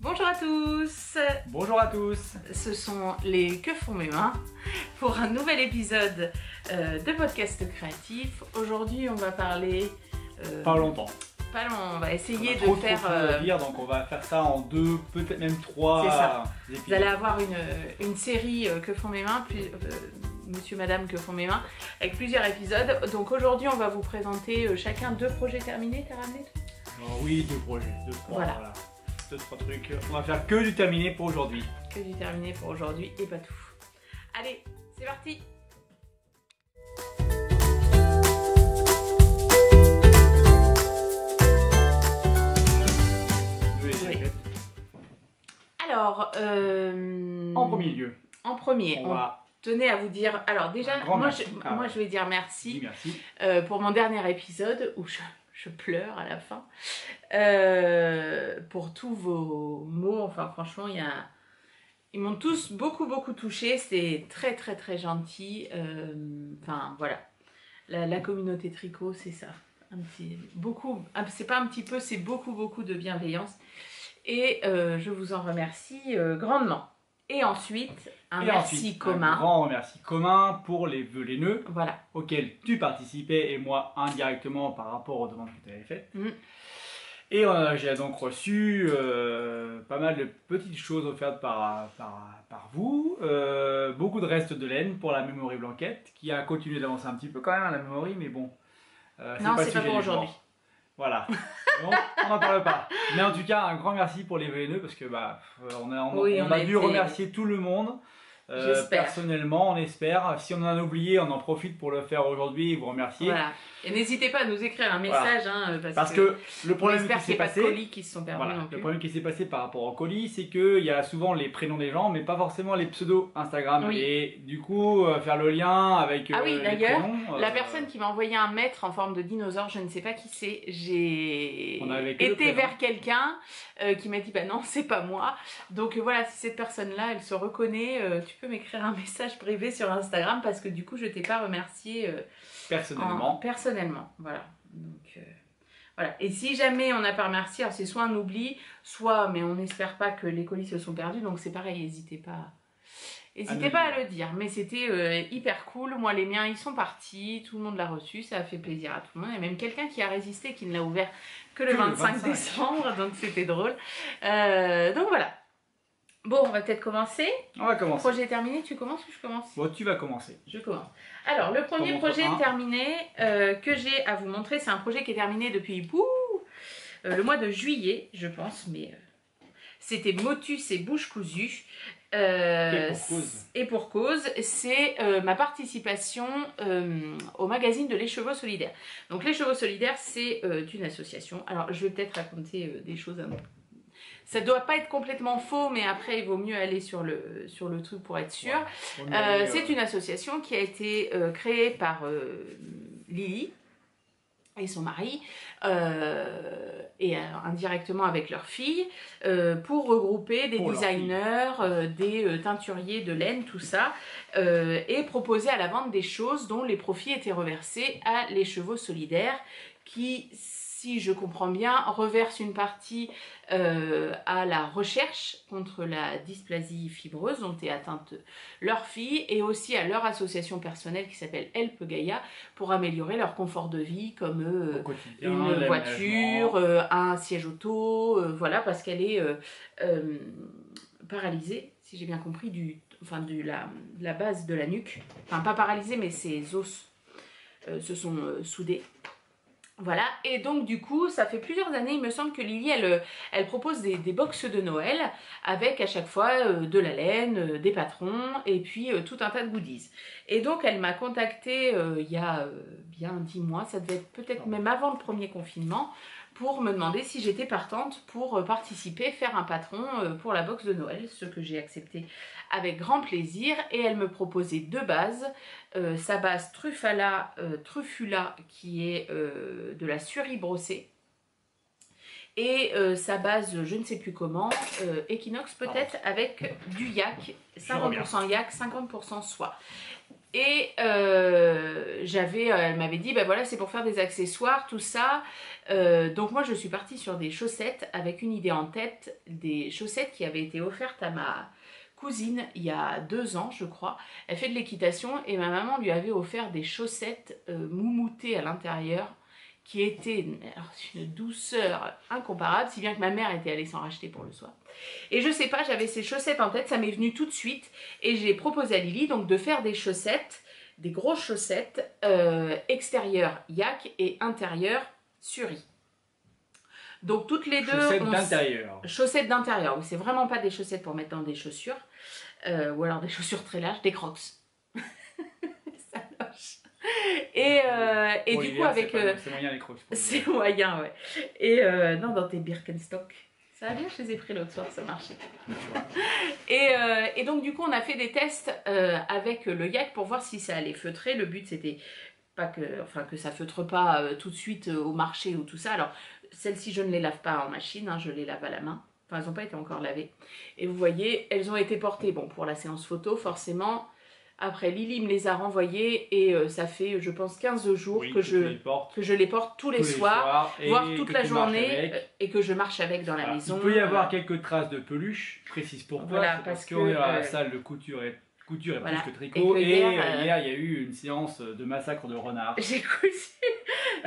Bonjour à tous. Bonjour à tous. Ce sont les Que font mes mains pour un nouvel épisode de podcast créatif. Aujourd'hui on va parler... Pas longtemps. Pas long, on va essayer de faire... à dire, donc on va faire ça en 2, peut-être même 3 épisodes. Vous allez avoir une série Que font mes mains, puis, Monsieur, Madame, Que font mes mains, avec plusieurs épisodes. Donc aujourd'hui on va vous présenter chacun 2 projets terminés. T'as ramené tout ? Oui, 2 projets, 2, 3, voilà. 2, 3 trucs. On va faire que du terminé pour aujourd'hui. Que du terminé pour aujourd'hui et pas tout. Allez, c'est parti. Oui. Alors, en premier lieu, on tenait à vous dire... Alors déjà, moi je vais dire merci, pour mon dernier épisode où je pleure à la fin. Pour tous vos mots, enfin franchement, ils m'ont tous beaucoup touché. C'était très gentil. Enfin voilà, la communauté tricot, c'est ça. C'est pas un petit peu, c'est beaucoup de bienveillance. Et je vous en remercie grandement. Et ensuite, un grand remercie commun pour les vœux laineux, voilà, auxquels tu participais et moi indirectement par rapport aux demandes que tu avais faites. Et j'ai donc reçu pas mal de petites choses offertes par vous, beaucoup de restes de laine pour la Memory Blanquette, qui a continué d'avancer un petit peu quand même, la Memory, mais bon. Non, c'est pas pour aujourd'hui. Voilà, donc on n'en parle pas. Mais en tout cas, un grand merci pour les VNE, parce que on a dû remercier tout le monde. Personnellement, on espère. Si on en a oublié, on en profite pour le faire aujourd'hui et vous remercier. Voilà. Et n'hésitez pas à nous écrire un message, voilà. Parce que le problème qui s'est passé, colis qui se sont perdus non plus. Le problème qui s'est passé par rapport au colis, c'est qu'il y a souvent les prénoms des gens, mais pas forcément les pseudos Instagram. Oui. Et du coup, faire le lien avec oui, les prénoms. La personne qui m'a envoyé un maître en forme de dinosaure, je ne sais pas qui c'est. J'ai été vers quelqu'un qui m'a dit bah non, c'est pas moi. Donc voilà, si cette personne-là, elle se reconnaît, tu peux m'écrire un message privé sur Instagram parce que du coup, je t'ai pas remercié. Personnellement, voilà. Donc, voilà. Et si jamais on n'a pas remercié, alors c'est soit un oubli, soit, mais on n'espère pas que les colis se sont perdus, donc c'est pareil, n'hésitez pas à le dire. Mais c'était hyper cool. Moi, les miens, ils sont partis, tout le monde l'a reçu, ça a fait plaisir à tout le monde. Il y a même quelqu'un qui a résisté, qui ne l'a ouvert que le 25 décembre, donc c'était drôle. Donc voilà. Bon, on va peut-être commencer. On va commencer. Projet terminé, tu commences ou je commence? Bon, tu vas commencer. Je commence. Alors, le premier projet terminé que j'ai à vous montrer, c'est un projet qui est terminé depuis le mois de juillet, je pense, mais c'était Motus et Bouche Cousue. Et pour cause, c'est ma participation au magazine de Les Chevaux Solidaires. Donc, Les Chevaux Solidaires, c'est une association. Alors, je vais peut-être raconter des choses à moi. Ça doit pas être complètement faux, mais après, il vaut mieux aller sur le truc pour être sûr. C'est une association qui a été créée par Lily et son mari, et indirectement avec leur fille, pour regrouper des designers, des teinturiers de laine, tout ça, et proposer à la vente des choses dont les profits étaient reversés à Les Chevaux Solidaires, qui, si je comprends bien, reverse une partie à la recherche contre la dysplasie fibreuse dont est atteinte leur fille, et aussi à leur association personnelle qui s'appelle Help Gaïa pour améliorer leur confort de vie, comme une voiture, un siège auto, voilà, parce qu'elle est paralysée, si j'ai bien compris, de la base de la nuque. Enfin, pas paralysée, mais ses os se sont soudés. Voilà, et donc du coup, ça fait plusieurs années, il me semble que Lily, elle propose des box de Noël avec à chaque fois de la laine, des patrons et puis tout un tas de goodies. Et donc elle m'a contactée il y a bien 10 mois, ça devait être peut-être même avant le premier confinement, pour me demander si j'étais partante pour participer, faire un patron pour la box de Noël, ce que j'ai accepté avec grand plaisir. Et elle me proposait 2 bases, sa base Truffula qui est de la surie brossée, et sa base, je ne sais plus comment, Equinox peut-être, avec du yak, 50% yak, 50% soie. Et elle m'avait dit, bah voilà, c'est pour faire des accessoires, tout ça. Donc moi, je suis partie sur des chaussettes avec une idée en tête, des chaussettes qui avaient été offertes à ma cousine il y a 2 ans, je crois. Elle fait de l'équitation et ma maman lui avait offert des chaussettes moumoutées à l'intérieur qui étaient une douceur incomparable, si bien que ma mère était allée s'en racheter pour le soir. Et je sais pas, j'avais ces chaussettes en tête, ça m'est venu tout de suite et j'ai proposé à Lily donc de faire des chaussettes, des grosses chaussettes extérieures yak et intérieures suri. Donc toutes les deux... Chaussettes d'intérieur. Chaussettes d'intérieur, oui, c'est vraiment pas des chaussettes pour mettre dans des chaussures, ou alors des chaussures très larges, des crocs. Ça loche. Et du coup avec... C'est moyen les crocs. C'est moyen, ouais. Et non, dans tes Birkenstock. Ça va bien, je les ai pris l'autre soir, ça marchait. Et donc du coup on a fait des tests avec le yak pour voir si ça allait feutrer. Le but c'était pas que ça feutre pas tout de suite au marché ou tout ça. Alors celles-ci je ne les lave pas en machine, hein, je les lave à la main. Enfin elles n'ont pas été encore lavées. Et vous voyez, elles ont été portées, bon pour la séance photo forcément. Après Lily me les a renvoyées et ça fait je pense 15 jours que je les porte tous les soirs, voire toute la journée et que je marche avec dans la maison. Il peut y avoir quelques traces de peluche, je précise pourquoi, voilà, parce qu'on est dans la salle de couture et voilà, plus que tricot et hier il y a eu une séance de massacre de renards. J'ai cousu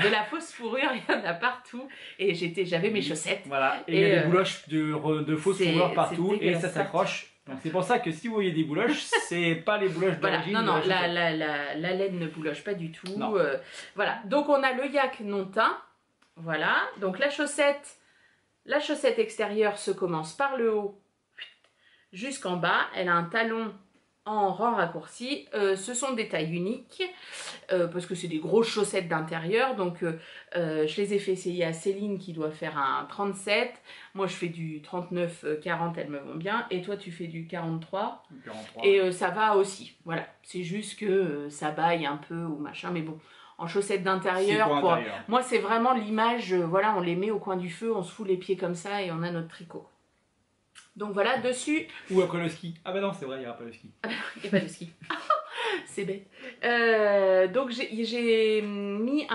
de la fausse fourrure, il y en a partout et j'avais mes chaussettes. Voilà, et il y a des bouloches de fausse fourrure partout et ça s'accroche. Donc c'est pour ça que si vous voyez des bouloches, c'est pas les bouloches d'origine. Voilà, non, la laine ne bouloche pas du tout. Voilà, donc on a le yak non teint. Voilà, donc la chaussette extérieure se commence par le haut jusqu'en bas. Elle a un talon en rang raccourci. Ce sont des tailles uniques parce que c'est des grosses chaussettes d'intérieur. Donc je les ai fait essayer à Céline qui doit faire un 37. Moi je fais du 39-40, elles me vont bien. Et toi tu fais du 43. Et ça va aussi. Voilà, c'est juste que ça baille un peu ou machin. Mais bon, en chaussettes d'intérieur, moi c'est vraiment l'image. Voilà, on les met au coin du feu, on se fout les pieds comme ça et on a notre tricot. Donc voilà, dessus... Ou après le ski. Ah bah non, c'est vrai, il n'y aura pas le ski. Il n'y a pas de ski. C'est bête. Donc j'ai mis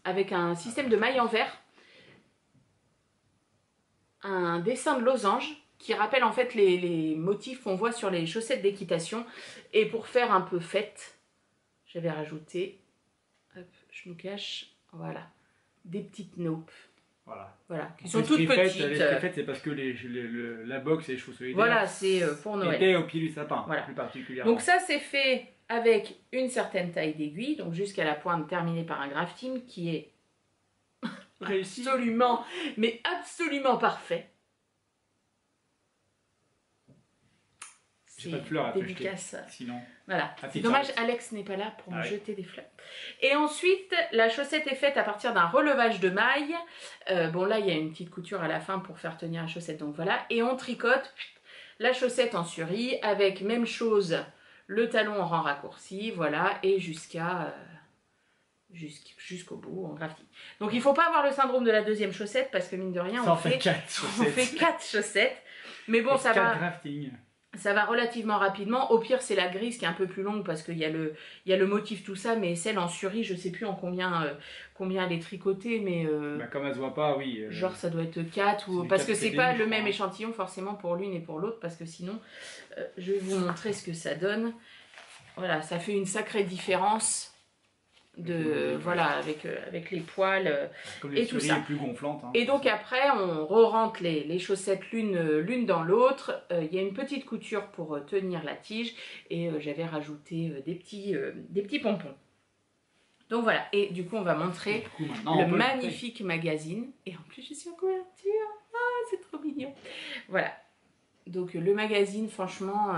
avec un système de maille en verre, un dessin de losange qui rappelle en fait les motifs qu'on voit sur les chaussettes d'équitation. Et pour faire un peu fête, j'avais rajouté, hop, je nous cache, voilà, des petites naupes. Voilà, qui sont toutes petites. Les préfaites, c'est parce que la boxe et les cheveux solidaires. Voilà, c'est pour Noël. Étaient au pied du sapin, voilà. Plus particulièrement. Donc ça, c'est fait avec une certaine taille d'aiguille, donc jusqu'à la pointe terminée par un grafting qui est absolument, mais absolument parfait. J'ai pas de fleurs à te jeter, sinon. Voilà, c'est dommage, Alex n'est pas là pour me jeter des fleurs. Et ensuite, la chaussette est faite à partir d'un relevage de maille. Bon là, il y a une petite couture à la fin pour faire tenir la chaussette, donc voilà. Et on tricote la chaussette en suri avec même chose, le talon en rang raccourci, voilà, et jusqu'au bout en grafting. Donc il ne faut pas avoir le syndrome de la deuxième chaussette parce que mine de rien, on fait 4 chaussettes. Mais bon, ça va. Ça va relativement rapidement. Au pire, c'est la grise qui est un peu plus longue parce qu'il y a le motif, tout ça. Mais celle en suri, je ne sais plus en combien elle est tricotée. Mais comme elle se voit pas, oui. Genre, ça doit être 4. Parce que c'est pas le même échantillon forcément pour l'une et pour l'autre. Parce que sinon, je vais vous montrer ce que ça donne. Voilà, ça fait une sacrée différence. Voilà, avec les poils et tout ça. Plus gonflante, hein. Et donc après on re-rentre les chaussettes l'une dans l'autre. Il y a une petite couture pour tenir la tige et j'avais rajouté des petits pompons. Donc voilà, et du coup on va montrer le magnifique magazine. Et en plus je suis en couverture, ah c'est trop mignon. Voilà, donc le magazine franchement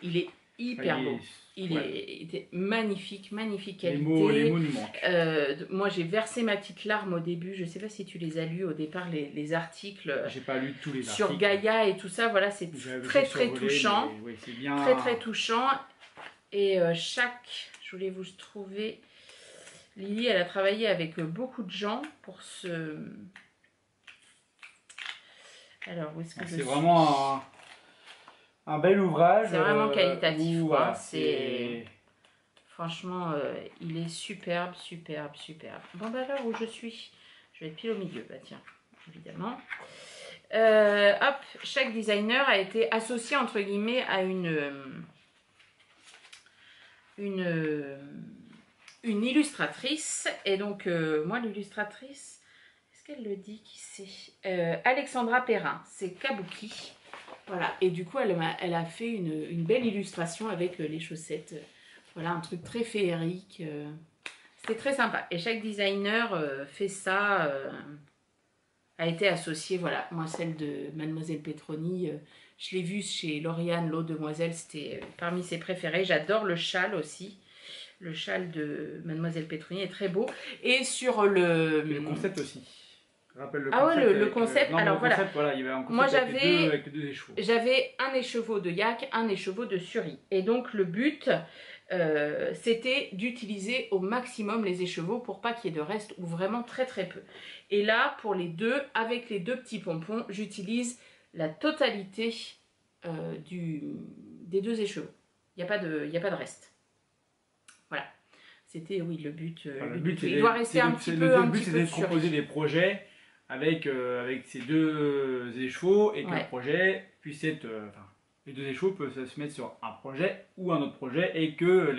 il est hyper beau. Il était magnifique, magnifique qualité. Les mots nous manquent. Moi j'ai versé ma petite larme au début. Je ne sais pas si tu les as lus au départ, les articles. J'ai pas lu tous les articles. Sur Gaïa et tout ça. Voilà, c'est très touchant. Oui, c'est bien. Très touchant. Et je voulais vous trouver. Lily, elle a travaillé avec beaucoup de gens pour ce. Alors où est-ce que c'est vraiment un bel ouvrage. C'est vraiment qualitatif. Voilà, Franchement, il est superbe, superbe, superbe. Bon, bah là où je suis, je vais être pile au milieu. Bah tiens, évidemment. Hop, chaque designer a été associé, entre guillemets, à une illustratrice. Et donc, moi, l'illustratrice, est-ce qu'elle le dit qui c'est? Alexandra Perrin, c'est Kabuki. Voilà, et du coup, elle a fait une belle illustration avec les chaussettes. Voilà, un truc très féerique. C'était très sympa. Et chaque designer fait ça, a été associé. Voilà, moi, celle de Mademoiselle Petroni, je l'ai vue chez Lauriane, l'eau demoiselle, c'était parmi ses préférés. J'adore le châle aussi. Le châle de Mademoiselle Petroni est très beau. Et sur le concept aussi. Rappelle le concept. Ah ouais, le avec, concept. Alors le concept, voilà, il y avait un concept moi avec les deux écheveaux. J'avais un écheveau de yak, un écheveau de suri. Et donc le but, c'était d'utiliser au maximum les écheveaux pour pas qu'il y ait de reste ou vraiment très très peu. Et là, pour les deux, avec les deux petits pompons, j'utilise la totalité des deux écheveaux. Il n'y a pas de reste. Voilà. C'était, oui, le but. Le but il doit rester un petit peu. Le but, c'était de proposer des projets avec ces deux écheveaux et que le projet puisse être. Les deux écheveaux peuvent se mettre sur un projet ou un autre projet et que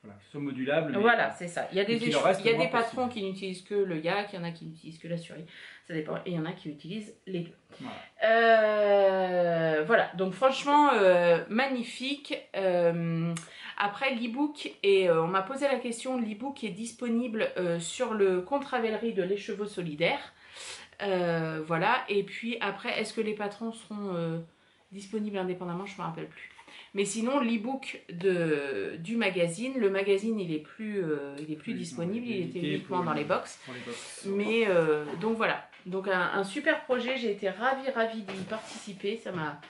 ce soit modulable. Voilà, c'est ça. Il y a des patrons qui n'utilisent que le yak, il y en a qui n'utilisent que la suri. Ça dépend. Et il y en a qui utilisent les deux. Voilà. Voilà. Donc franchement, magnifique. Après, l'e-book, et on m'a posé la question, l'e-book est disponible sur le compte Ravelry de l'écheveau solidaire. Voilà. Et puis après, est-ce que les patrons seront disponibles indépendamment? Je ne me rappelle plus. Mais sinon, l'e-book du magazine, le magazine, il est plus disponible, il était uniquement dans les box. Mais donc voilà. Donc un super projet, j'ai été ravie d'y participer. Ça m'a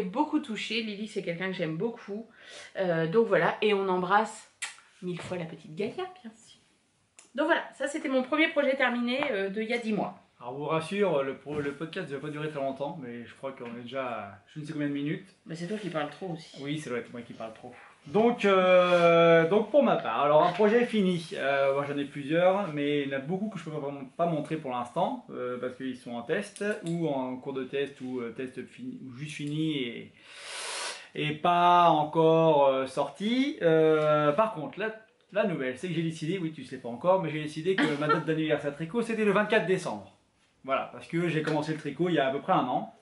beaucoup touchée. Lily, c'est quelqu'un que j'aime beaucoup. Donc voilà, et on embrasse 1000 fois la petite Gaïa, bien sûr. Donc voilà, ça c'était mon premier projet terminé d'il y a 10 mois. Alors, on vous rassure, le podcast ne va pas durer très longtemps, mais je crois qu'on est déjà à je ne sais combien de minutes. Mais c'est toi qui parles trop aussi. Oui, ça doit être moi qui parle trop. Donc pour ma part, alors un projet fini. Moi j'en ai plusieurs, mais il y en a beaucoup que je ne peux pas montrer pour l'instant, parce qu'ils sont en test, ou en cours de test, ou test fini, ou juste fini, et pas encore sorti. Par contre, la nouvelle, c'est que j'ai décidé, oui tu ne sais pas encore, mais j'ai décidé que ma date d'anniversaire tricot, c'était le 24 décembre. Voilà, parce que j'ai commencé le tricot il y a à peu près un an,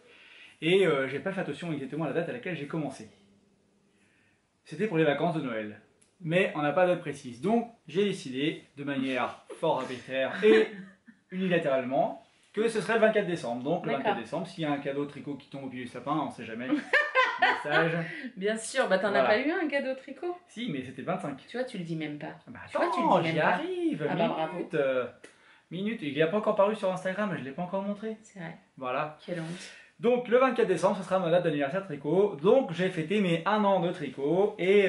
et j'ai pas fait attention exactement à la date à laquelle j'ai commencé. C'était pour les vacances de Noël, mais on n'a pas de date précise. Donc j'ai décidé, de manière fort arbitraire et unilatéralement, que ce serait le 24 décembre. Donc le 24 décembre, s'il y a un cadeau tricot qui tombe au pied du sapin, on ne sait jamais. Message. Bien sûr, bah t'en as pas eu un cadeau tricot? Si, mais c'était 25. Tu vois, tu le dis même pas. Bah attends, j'y arrive. Ah bah bravo. Minute, il n'a pas encore paru sur Instagram, je ne l'ai pas encore montré. C'est vrai. Voilà. Quelle honte. Donc le 24 décembre, ce sera ma date d'anniversaire tricot. Donc j'ai fêté mes 1 an de tricot. Et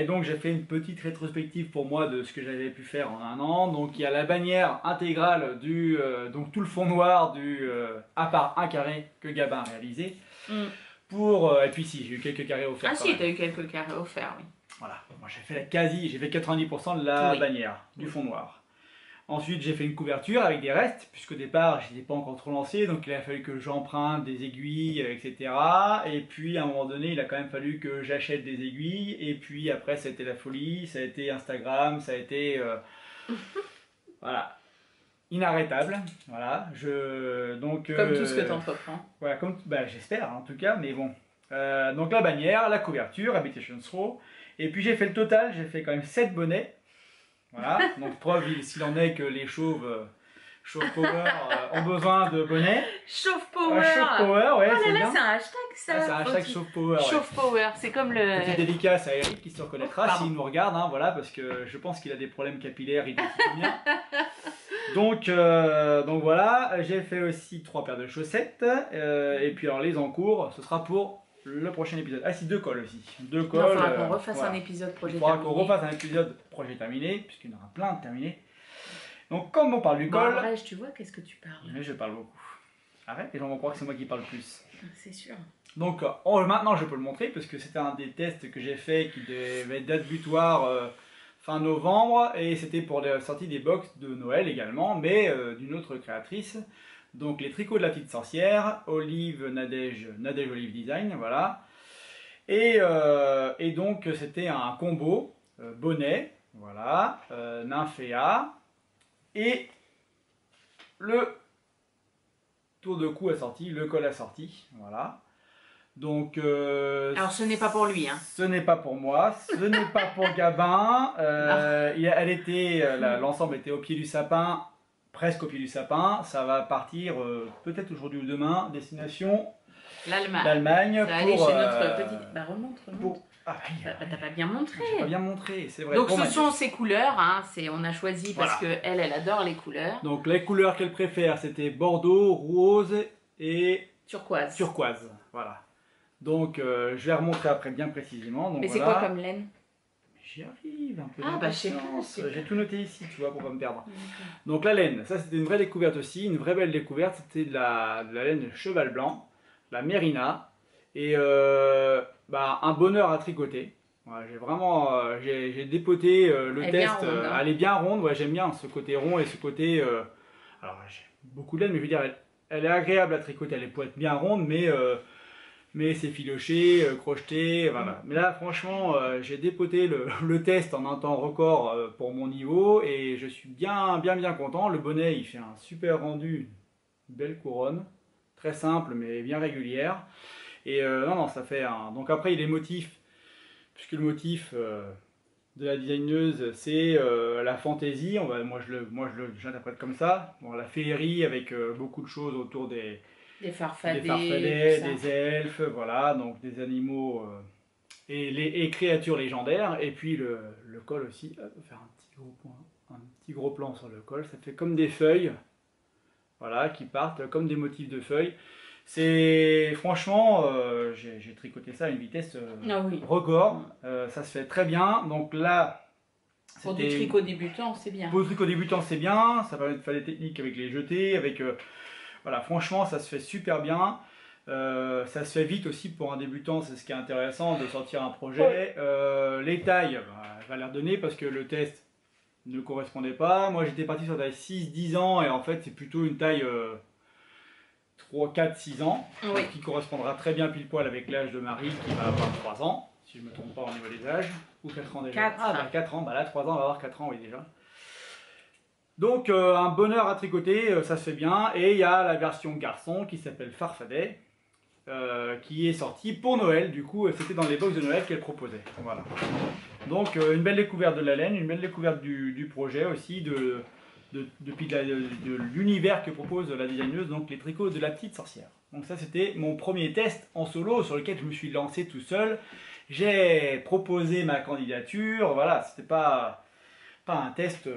donc j'ai fait une petite rétrospective pour moi de ce que j'avais pu faire en 1 an. Donc il y a la bannière intégrale du... donc tout le fond noir du... à part un carré que Gabin a réalisé. Et puis si, j'ai eu quelques carrés offerts. Ah si, t'as eu quelques carrés offerts, oui. Voilà, moi j'ai fait 90% de la bannière, du fond noir. Ensuite, j'ai fait une couverture avec des restes, puisqu'au départ, je n'étais pas encore trop lancé, donc il a fallu que j'emprunte des aiguilles, etc. Et puis, à un moment donné, il a quand même fallu que j'achète des aiguilles. Et puis, après, ça a été la folie, ça a été Instagram, ça a été... voilà. Inarrêtable. Voilà. Comme tout ce que tu entreprends. Voilà, j'espère, en tout cas, mais bon. Donc, la bannière, la couverture, Habitation Throw. Et puis, j'ai fait le total, j'ai fait quand même 7 bonnets. Voilà, donc preuve s'il en est que les chauves power ont besoin de bonnets. Chauve power. Chauve power, ouais, c'est bien. C'est un hashtag ça. C'est un hashtag chauve power. Chauve power, c'est comme le... Petite dédicace à Eric qui se reconnaîtra s'il nous regarde, hein, voilà, parce que je pense qu'il a des problèmes capillaires, il est bien. Donc voilà, j'ai fait aussi 3 paires de chaussettes, et puis alors les encours, ce sera pour le prochain épisode. Ah si, 2 cols aussi. 2 cols. Il faudra qu'on refasse un épisode projet terminé. Il faudra qu'on refasse un épisode projet terminé, puisqu'il y en aura plein de terminés. Donc comme on parle du col... Arrête, tu vois, qu'est-ce que tu parles? Mais je parle beaucoup. Arrête, les gens vont croire que c'est moi qui parle plus. C'est sûr. Donc maintenant je peux le montrer parce que c'était un des tests que j'ai fait qui devait être date butoir fin novembre et c'était pour la sortie des box de Noël également, mais d'une autre créatrice. Donc les tricots de la petite sorcière, Olive Nadège, Nadège Olive Design, voilà. Et donc c'était un combo bonnet, voilà, nymphéa et le tour de cou assorti, le col assorti, voilà. Donc, alors ce n'est pas pour lui, hein. Ce n'est pas pour moi, ce n'est pas pour Gabin. L'ensemble était au pied du sapin, presque au pied du sapin. Ça va partir peut-être aujourd'hui ou demain, destination l'Allemagne. Ça va aller chez notre petite. Bah remonte. Ah, t'as pas bien montré. J'ai pas bien montré, c'est vrai. Donc ce sont ses couleurs, hein. On a choisi parce que elle adore les couleurs. Donc les couleurs qu'elle préfère, c'était bordeaux, rose et turquoise. Voilà. Donc, je vais remontrer après bien précisément. Donc, mais c'est quoi comme laine? J'y arrive, un peu de patience. J'ai tout noté ici, tu vois, pour pas me perdre. Donc, la laine, ça c'était une vraie découverte aussi, une vraie belle découverte. C'était de la laine cheval blanc, la Mérina, et un bonheur à tricoter. Voilà, j'ai vraiment j'ai dépoté le test. Elle est bien ronde, ouais, j'aime bien ce côté rond et ce côté. Alors, j'ai beaucoup de laine, mais je veux dire, elle est agréable à tricoter. Elle peut être bien ronde, mais c'est filoché, crocheté, voilà. Mais là, franchement, j'ai dépoté le test en un temps record pour mon niveau et je suis bien content. Le bonnet, il fait un super rendu, une belle couronne, très simple mais bien régulière. Et non, ça fait un... Donc après, il y a les motifs, puisque le motif de la designeuse, c'est la fantaisie. Moi, je l'interprète comme ça. Bon, la féerie avec beaucoup de choses autour des farfadets, des elfes, voilà, donc des animaux et créatures légendaires. Et puis le col aussi, on va faire un petit gros plan sur le col, ça fait comme des feuilles, voilà, qui partent comme des motifs de feuilles. C'est franchement, j'ai tricoté ça à une vitesse record, ça se fait très bien. Donc là, pour du tricot débutant, c'est bien. Pour le tricot débutant, c'est bien, ça permet de faire des techniques avec les jetés, avec... Voilà, franchement, ça se fait super bien. Ça se fait vite aussi pour un débutant, c'est ce qui est intéressant de sortir un projet. Les tailles, elle va les redonner parce que le test ne correspondait pas. Moi, j'étais parti sur taille 6-10 ans et en fait, c'est plutôt une taille 3, 4, 6 ans, donc, qui correspondra très bien pile poil avec l'âge de Marie qui va avoir 3 ans, si je ne me trompe pas au niveau des âges, ou 4 ans déjà. 4 ans, là 3 ans, on va avoir 4 ans, oui déjà. Donc un bonheur à tricoter, ça se fait bien. Et il y a la version garçon qui s'appelle Farfadet, qui est sortie pour Noël. Du coup, c'était dans les box de Noël qu'elle proposait. Voilà. Donc une belle découverte de la laine, une belle découverte du projet aussi, de l'univers que propose la designeuse, donc les tricots de la petite sorcière. Donc ça, c'était mon premier test en solo sur lequel je me suis lancé tout seul. J'ai proposé ma candidature. Voilà, c'était pas un test...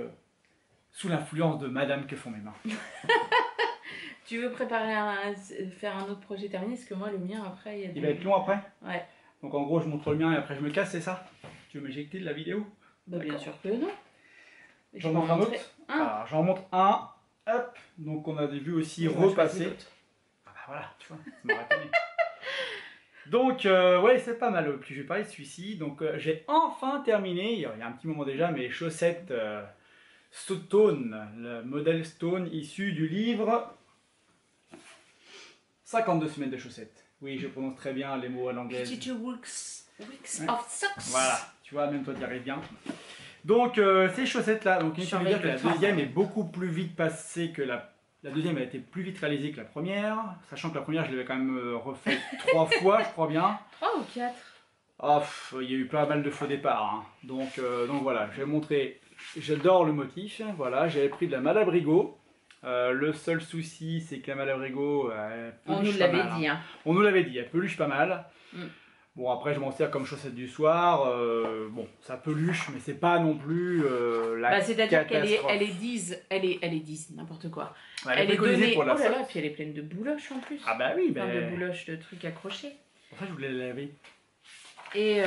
sous l'influence de Madame que font mes mains. Tu veux faire un autre projet terminé? Parce que moi, le mien, après... Il va être long après? Ouais. Donc en gros, je montre le mien et après je me casse, c'est ça? Tu veux m'éjecter de la vidéo? Bah, bien sûr que non. J'en montre un autre? Alors, j'en montre un. Hop. Donc on a vu aussi repasser. Ah bah voilà, tu vois, ça m'a retenu. Donc, ouais, c'est pas mal. Puis je vais parler de celui-ci. Donc j'ai enfin terminé, il y a un petit moment déjà, mes chaussettes... Stone, le modèle Stone issu du livre 52 semaines de chaussettes. Oui, je prononce très bien les mots à l'anglaise. 52 weeks of socks. Voilà, tu vois, même toi tu y arrives bien. Donc, ces chaussettes-là, donc il faut dire que la deuxième est beaucoup plus vite passée que la deuxième a été plus vite réalisée que la première, sachant que la première, je l'avais quand même refait 3 fois, je crois bien. 3 ou 4? Oh, il y a eu pas mal de faux départs. Hein. Donc voilà, je vais montrer. J'adore le motif, voilà, j'avais pris de la Malabrigo. Le seul souci, c'est que la Malabrigo, on nous l'avait dit. Hein. On nous l'avait dit, elle peluche pas mal. Bon, après, je m'en sers comme chaussette du soir. Bon, ça peluche, mais c'est pas non plus la c'est-à-dire qu'elle est 10, n'importe quoi. Ouais, elle est donnée pour la oh là là, puis elle est pleine de bouloches en plus. Ah bah oui, de bouloches, de trucs accrochés. Pour ça, je voulais la laver. Et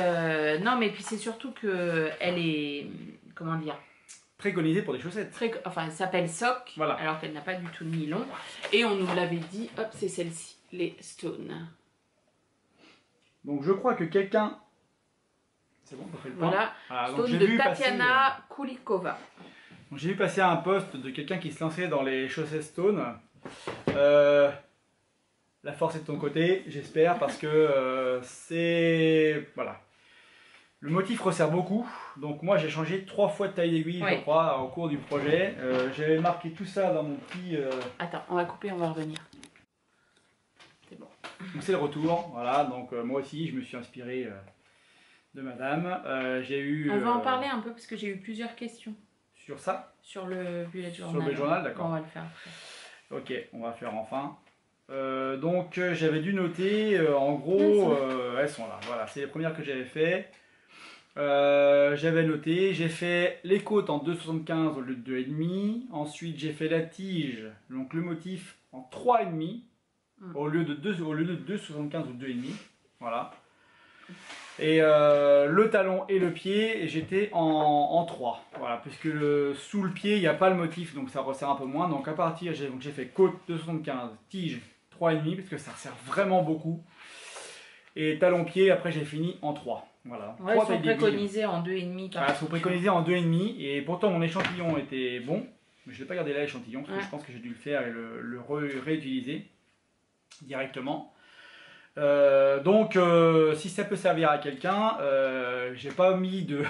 non, mais puis c'est surtout que elle est, comment dire, préconisée pour des chaussettes. Enfin, elle s'appelle sock, voilà. Alors qu'elle n'a pas du tout de nylon. Et on nous l'avait dit, hop, c'est celle-ci, les Stone. Donc je crois que quelqu'un... C'est bon, on fait le point. Voilà, donc, stone de Tatiana Kulikova. J'ai vu passer un post de quelqu'un qui se lançait dans les chaussettes stone. La force est de ton côté, j'espère, parce que c'est... Voilà. Le motif resserre beaucoup, donc moi j'ai changé 3 fois de taille d'aiguille, je crois, au cours du projet. J'avais marqué tout ça dans mon petit... Attends, on va couper, on va revenir. C'est bon. Donc c'est le retour, voilà, donc moi aussi je me suis inspiré de madame. J'ai eu... On va en parler un peu parce que j'ai eu plusieurs questions. Sur ça? Sur le bullet journal. Sur le bullet journal, d'accord. On va le faire après. Ok, on va faire enfin. Donc j'avais dû noter, en gros, elles sont là, voilà, c'est les premières que j'avais fait. J'avais noté, j'ai fait les côtes en 2,75 au lieu de 2,5. Ensuite j'ai fait la tige, donc le motif en 3,5 au lieu de 2,75 ou 2,5. Voilà. Et le talon et le pied, j'étais en 3. Voilà, puisque sous le pied, il n'y a pas le motif, donc ça resserre un peu moins. Donc à partir, j'ai fait côte 2,75, tige 3,5, parce que ça resserre vraiment beaucoup. Et talon-pied, après j'ai fini en 3. Voilà. Ouais, ils sont préconisés en 2,5. Voilà, ils sont préconisés en 2,5. Et pourtant mon échantillon était bon. Mais je ne l'ai pas gardé là l'échantillon, parce que je pense que j'ai dû le faire et le réutiliser directement. Donc si ça peut servir à quelqu'un, j'ai pas mis de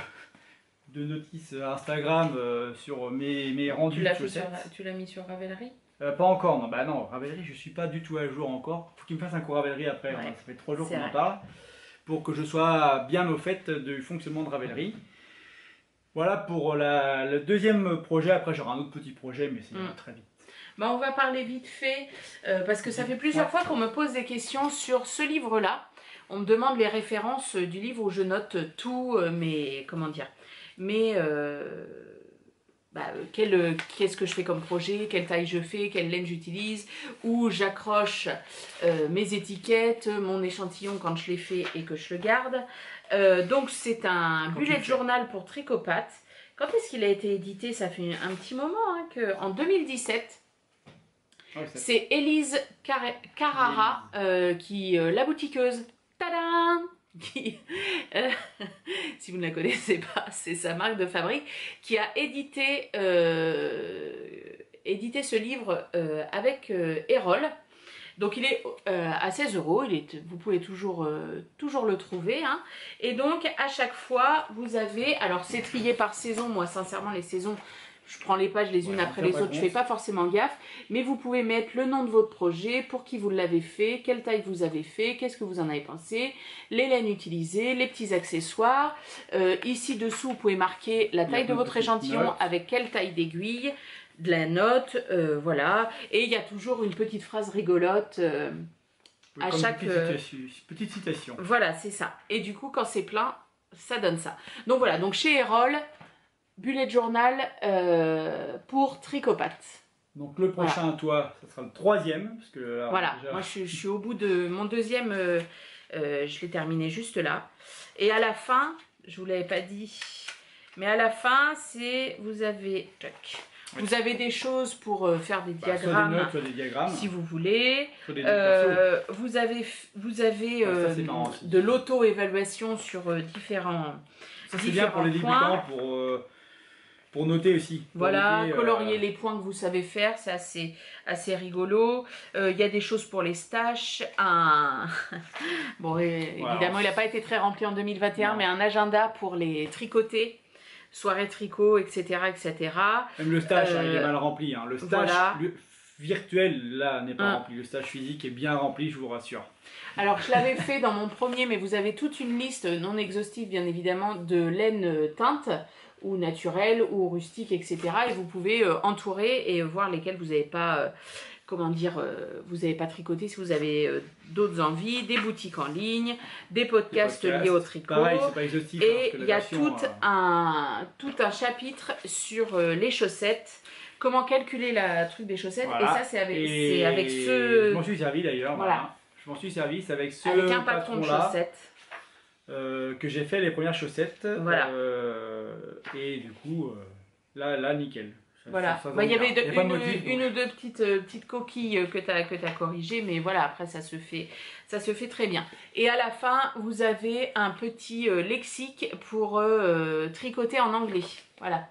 notice Instagram sur mes rendus de chaussettes. Tu l'as mis sur Ravelry? Pas encore, non. Bah non, Ravelry, je suis pas du tout à jour encore. Faut qu'il me fasse un cours Ravelry après. Ouais. Ça fait 3 jours qu'on en parle. Pour que je sois bien au fait du fonctionnement de Ravelry. Voilà pour le deuxième projet. Après, j'aurai un autre petit projet, mais c'est très vite. Bah, on va parler vite fait, parce que ça fait plusieurs fois qu'on me pose des questions sur ce livre-là. On me demande les références du livre où je note tout, qu'est-ce que je fais comme projet, quelle taille je fais, quelle laine j'utilise, où j'accroche mes étiquettes, mon échantillon quand je l'ai fait et que je le garde. Donc c'est un bullet journal pour Tricopathe. Quand est-ce qu'il a été édité? Ça fait un petit moment, hein, en 2017. C'est Élise Carrara, la boutiqueuse, tadam, si vous ne la connaissez pas, c'est sa marque de fabrique, qui a édité ce livre avec Erol. Donc il est à 16 €, vous pouvez toujours le trouver. Hein. Et donc à chaque fois, vous avez, alors c'est trié par saison, moi sincèrement les saisons, je prends les pages les unes après les autres, je fais pas forcément gaffe, mais vous pouvez mettre le nom de votre projet, pour qui vous l'avez fait, quelle taille vous avez fait, qu'est-ce que vous en avez pensé, les laines utilisées, les petits accessoires. Ici dessous, vous pouvez marquer la taille de votre échantillon avec quelle taille d'aiguille, de la note, voilà. Et il y a toujours une petite phrase rigolote à chaque... petite citation. Voilà, c'est ça. Et du coup, quand c'est plein, ça donne ça. Donc voilà, donc chez Erol, bullet journal pour Tricopathe. Donc le prochain, toi, ça sera le 3e. Parce que, alors, voilà, déjà... moi je suis au bout de mon deuxième, je l'ai terminé juste là. Et à la fin, je vous l'avais pas dit, mais à la fin, vous avez des choses pour faire des diagrammes, soit des notes, soit des diagrammes, si vous voulez. Vous avez de l'auto-évaluation sur différents. Ça c'est bien pour les débutants, pour noter aussi. Voilà, colorier les points que vous savez faire, c'est assez rigolo. Il y a des choses pour les stages. Bon, évidemment, il n'a pas été très rempli en 2021, mais un agenda pour les tricoter. Soirée tricot, etc., etc. Même le stage, il est mal rempli. Hein. Le stage virtuel, là, n'est pas rempli. Le stage physique est bien rempli, je vous rassure. Alors, je l'avais fait dans mon premier, mais vous avez toute une liste non exhaustive, bien évidemment, de laine teinte, ou naturelle, ou rustique, etc. Et vous pouvez entourer et voir lesquelles vous n'avez pas... vous n'avez pas tricoté si vous avez d'autres envies, des boutiques en ligne, des podcasts liés au tricot. Pareil, c'est pas exhaustif. Et il y a tout un chapitre sur les chaussettes, comment calculer la truc des chaussettes. Voilà. Et ça, c'est avec ce... Je m'en suis servi d'ailleurs. Voilà. Je m'en suis servi, c'est avec ce avec un patron de chaussettes. Que j'ai fait les premières chaussettes. Voilà. Et du coup, là, nickel. Voilà, il y avait une ou deux petites coquilles que tu as corrigées, mais voilà, après ça se fait très bien. Et à la fin, vous avez un petit lexique pour tricoter en anglais. Voilà,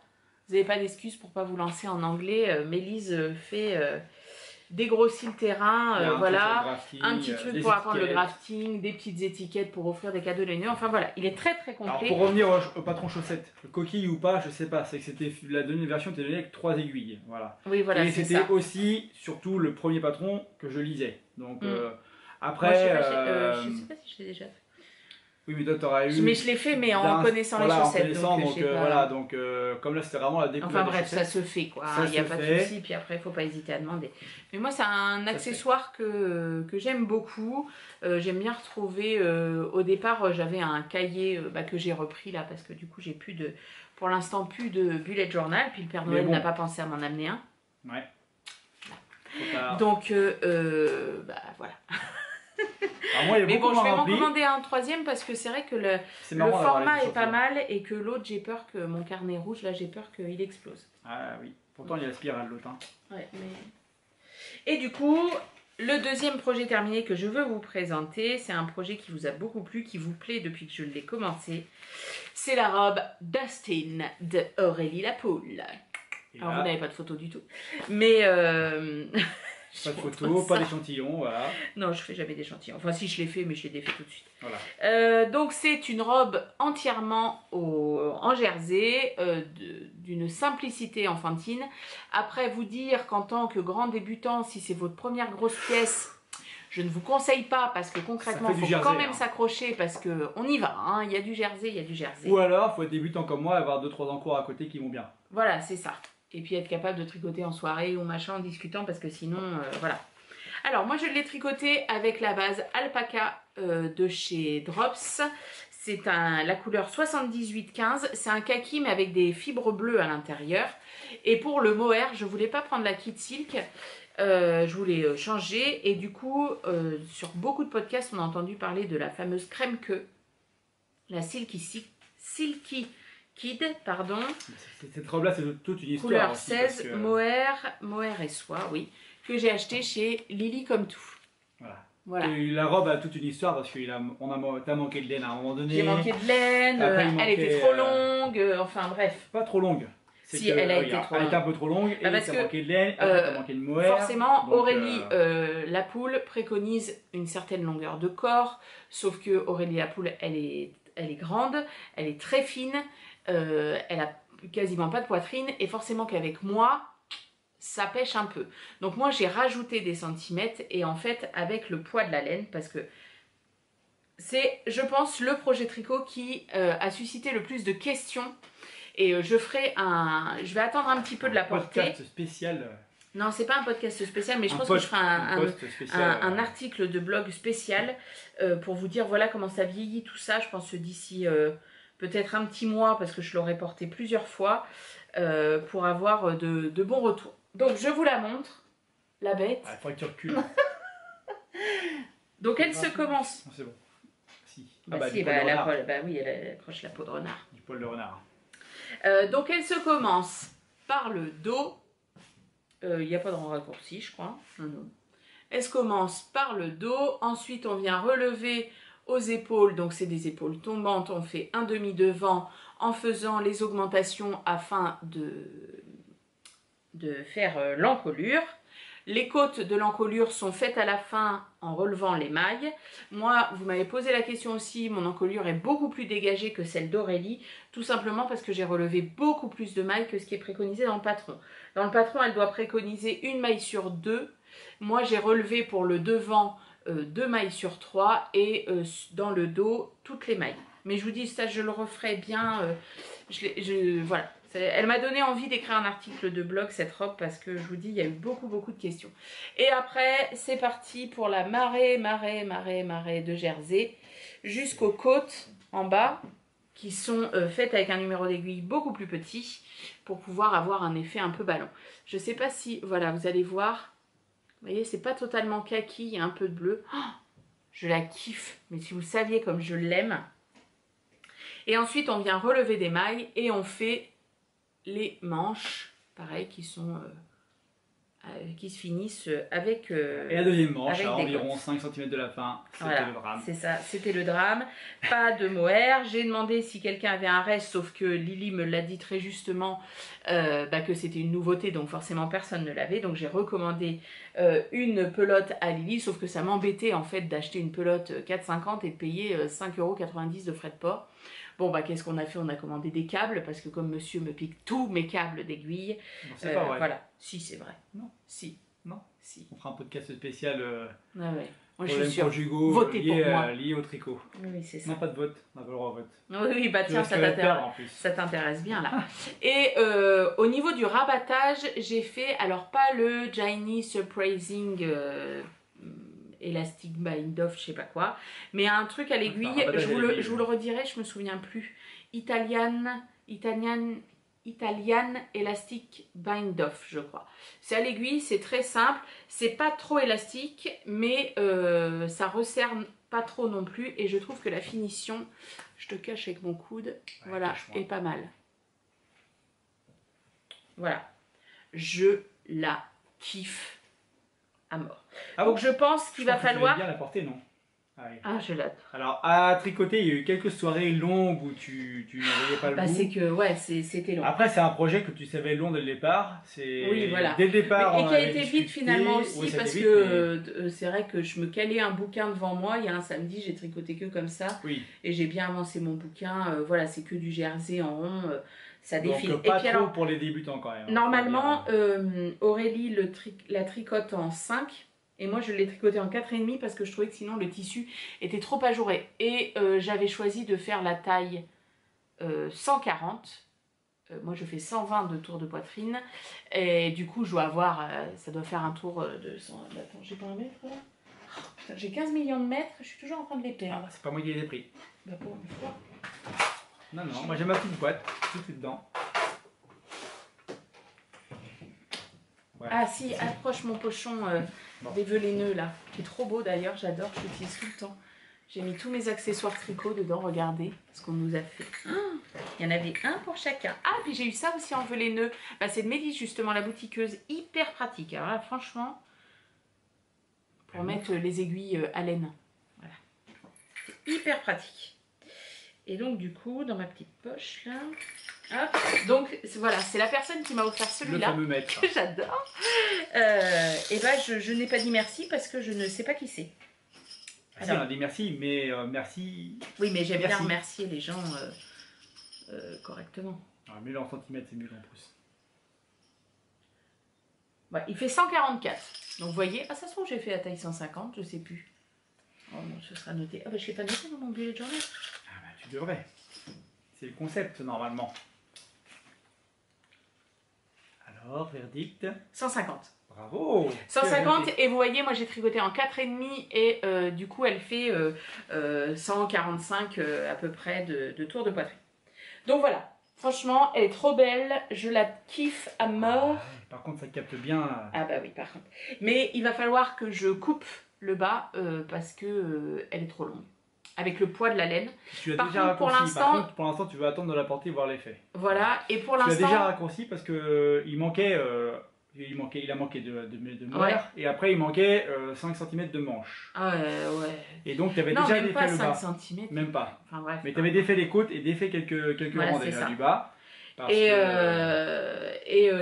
vous n'avez pas d'excuses pour pas vous lancer en anglais. Mélise dégrossit le terrain, voilà, un petit truc pour apprendre le grafting, des petites étiquettes pour offrir des cadeaux de l'année. Enfin voilà, il est très complet. Alors pour revenir au patron chaussette, coquille ou pas, je sais pas, c'est que c'était la deuxième version était donnée avec 3 aiguilles, voilà. Oui, voilà, et c'était aussi surtout le premier patron que je lisais. Donc après, moi, je sais pas si je l'ai déjà fait. Oui, mais toi, t'aurais eu. Mais je l'ai fait, mais en connaissant les chaussettes. Donc, comme là, c'était vraiment la découverte. Enfin bref, ça se fait quoi. Il n'y a pas de souci. Puis après, il ne faut pas hésiter à demander. Mais moi, c'est un accessoire que j'aime beaucoup. J'aime bien retrouver. Au départ, j'avais un cahier que j'ai repris là parce que du coup, j'ai pour l'instant plus de bullet journal. Puis le Père Noël n'a pas pensé à m'en amener un. Ouais. Donc, voilà. Alors moi, mais bon, je vais m'en commander un troisième parce que c'est vrai que le format est pas mal et que l'autre, j'ai peur que mon carnet rouge, là, j'ai peur qu'il explose. Ah oui, pourtant il y a la spirale l'autre. Hein. Ouais, mais... Et du coup, le deuxième projet terminé que je veux vous présenter, c'est un projet qui vous a beaucoup plu, qui vous plaît depuis que je l'ai commencé. C'est la robe Dustin de Aurélie Lapoule. Alors vous n'avez pas de photo du tout, mais... Pas de photo, pas d'échantillon, voilà. Non, je fais jamais d'échantillon. Enfin, si, je l'ai fait, mais je l'ai défait tout de suite. Voilà. Donc, c'est une robe entièrement en jersey, d'une simplicité enfantine. Après, vous dire qu'en tant que grand débutant, si c'est votre première grosse pièce, je ne vous conseille pas parce que concrètement, il faut quand même s'accrocher parce qu'on y va. Hein. Il y a du jersey, il y a du jersey. Ou alors, il faut être débutant comme moi et avoir 2-3 encours à côté qui vont bien. Voilà, c'est ça. Et puis être capable de tricoter en soirée ou machin en discutant parce que sinon, voilà. Alors moi je l'ai tricoté avec la base alpaca de chez Drops. C'est la couleur 78-15. C'est un kaki mais avec des fibres bleues à l'intérieur. Et pour le mohair, je voulais pas prendre la kit silk. Je voulais changer. Et du coup, sur beaucoup de podcasts, on a entendu parler de la fameuse crème queue. La Silky Kid, pardon. Cette robe-là, c'est toute une histoire. Couleur 16, que... mohair et soie, oui. Que j'ai acheté chez Lily Comme Tout. Voilà. Et la robe a toute une histoire parce que t'as manqué de laine à un moment donné. J'ai manqué de laine, elle était trop longue, enfin bref. Pas trop longue. Si, elle a été trop longue. Elle était un peu trop longue et t'as manqué de laine, t'as manqué de mohair. Forcément, donc, Aurélie Lapoule préconise une certaine longueur de corps, sauf que Aurélie Lapoule, elle est grande, elle est très fine. Elle a quasiment pas de poitrine et forcément qu'avec moi ça pêche un peu, donc moi j'ai rajouté des centimètres et en fait avec le poids de la laine, parce que c'est, je pense, le projet tricot qui a suscité le plus de questions et je vais attendre un petit peu de la portée. Podcast spécial. Non, c'est pas un podcast spécial, mais je pense que je ferai un article de blog spécial pour vous dire voilà comment ça vieillit tout ça. Je pense d'ici peut-être un petit mois parce que je l'aurais porté plusieurs fois pour avoir de bons retours. Donc je vous la montre, la bête. Il faudrait que tu recules. Donc elle se commence. C'est bon. Si. Oui, elle accroche la peau de renard. Du poil de renard. Donc elle se commence par le dos. Il n'y a pas de raccourci, je crois. Non. Elle se commence par le dos. Ensuite, on vient relever aux épaules. Donc, c'est des épaules tombantes. On fait un demi devant en faisant les augmentations afin de faire l'encolure. Les côtes de l'encolure sont faites à la fin en relevant les mailles. Moi, vous m'avez posé la question aussi, mon encolure est beaucoup plus dégagée que celle d'Aurélie, tout simplement parce que j'ai relevé beaucoup plus de mailles que ce qui est préconisé dans le patron. Dans le patron, elle doit préconiser une maille sur 2. Moi, j'ai relevé pour le devant 2 mailles sur 3 et dans le dos, toutes les mailles. Mais je vous dis, ça, je le referai bien. Voilà. Elle m'a donné envie d'écrire un article de blog, cette robe, parce que je vous dis, il y a eu beaucoup de questions. Et après, c'est parti pour la marée de jersey, jusqu'aux côtes en bas, qui sont faites avec un numéro d'aiguille beaucoup plus petit, pour pouvoir avoir un effet un peu ballon. Je ne sais pas si, voilà, vous allez voir, vous voyez, c'est pas totalement kaki, il y a un peu de bleu. Oh, je la kiffe, mais si vous saviez comme je l'aime. Et ensuite, on vient relever des mailles et on fait les manches pareil, qui se finissent avec et la deuxième manche, à avec des environ côtes. 5 cm de la fin, c'était Voilà, le drame. c'est ça, c'était le drame. Pas de mohair. J'ai demandé si quelqu'un avait un reste, sauf que Lily me l'a dit très justement que c'était une nouveauté, donc forcément personne ne l'avait. Donc j'ai recommandé une pelote à Lily, sauf que ça m'embêtait en fait d'acheter une pelote 4,50 et de payer 5,90 € de frais de port. Bon, bah, qu'est-ce qu'on a fait? On a commandé des câbles, parce que comme monsieur me pique tous mes câbles d'aiguille. C'est pas vrai. Voilà. Si, c'est vrai. Non. Si. Non. Si. On fera un podcast spécial Ah ouais. Moi, je problèmes suis sûre. conjugaux Votez pour moi. liés au tricot. Oui, c'est ça. Non, pas de vote. On n'a pas le droit au vote. Oui, bah tiens, ça t'intéresse bien là. Et au niveau du rabattage, j'ai fait, alors pas le Giny Surprising Elastic Bind Off, je sais pas quoi, mais un truc à l'aiguille, je vous le redirai, je me souviens plus. Italian Elastic Bind Off, je crois. C'est à l'aiguille, c'est très simple, c'est pas trop élastique, mais ça resserre pas trop non plus, et je trouve que la finition, je te cache avec mon coude, voilà, est pas mal. Voilà, je la kiffe à mort. Donc je pense qu'il va falloir... bien la porter, non? Ah, je l'adore. Alors, à tricoter, il y a eu quelques soirées longues où tu n'avais pas le goût. C'est que, ouais, c'était long. Après, c'est un projet que tu savais long dès le départ. Oui, voilà. Dès le départ, et qui a été vite finalement aussi, oui, parce que c'est vrai que je me calais un bouquin devant moi. Il y a un samedi, j'ai tricoté que comme ça. Oui. Et j'ai bien avancé mon bouquin. Voilà, c'est que du jersey en rond. Ça défile. Donc, pas et puis, trop alors, pour les débutants quand même. Normalement, Aurélie la tricote en 5. Et moi, je l'ai tricoté en 4,5 parce que je trouvais que sinon le tissu était trop ajouré. Et j'avais choisi de faire la taille 140. Moi, je fais 120 de tour de poitrine. Et du coup, je dois avoir... ça doit faire un tour de 100... Attends, j'ai pas un mètre là? Oh, putain, j'ai 15 millions de mètres. Je suis toujours en train de les perdre. Ah, c'est pas moi qui les ai pris. Bah, pour une fois. Non, moi j'ai ma petite boîte. Tout est dedans. Ouais. Ah si, approche mon pochon des velaineux là, qui est trop beau d'ailleurs, j'adore, je l'utilise tout le temps. J'ai mis tous mes accessoires tricot dedans, regardez ce qu'on nous a fait. Il y en avait un pour chacun. Ah, puis j'ai eu ça aussi en velaineux. Bah, c'est de Mélis justement, la boutiqueuse, hyper pratique. Alors là, franchement, pour mettre les aiguilles à laine. Voilà. C'est hyper pratique. Et donc du coup, dans ma petite poche là... Hop. Donc voilà, c'est la personne qui m'a offert celui-là, que j'adore. Et bah je n'ai pas dit merci parce que je ne sais pas qui c'est. Ah si, on a dit merci, mais merci. Oui, mais j'aime bien remercier les gens correctement. Alors, 1000 en centimètres, c'est mieux en plus. Ouais, il fait 144. Donc vous voyez, ah ça se trouve j'ai fait la taille 150, je sais plus. Oh non, ce sera noté. Ah bah je l'ai pas noté dans mon bullet journal. Ah bah tu devrais. C'est le concept normalement. Alors, verdict 150. Bravo. 150 et vous voyez, moi j'ai tricoté en 4,5 et du coup elle fait 145 à peu près de tour de poitrine. Donc voilà, franchement elle est trop belle, je la kiffe à mort. Ah, par contre ça capte bien. Ah bah oui par contre. Mais il va falloir que je coupe le bas parce que elle est trop longue. Avec le poids de la laine. Tu l'as déjà raccourci. Par contre, pour l'instant, tu vas attendre de la porter et voir l'effet. Voilà, et pour l'instant... Tu l'as déjà raccourci parce que il a manqué de moelle, ouais. Et après il manquait 5 cm de manche. Ah ouais. Et donc tu avais déjà défait le bas. 5 cm. Même pas. Enfin bref. Mais tu avais défait les côtes et défait quelques voilà, rangs déjà du bas. Et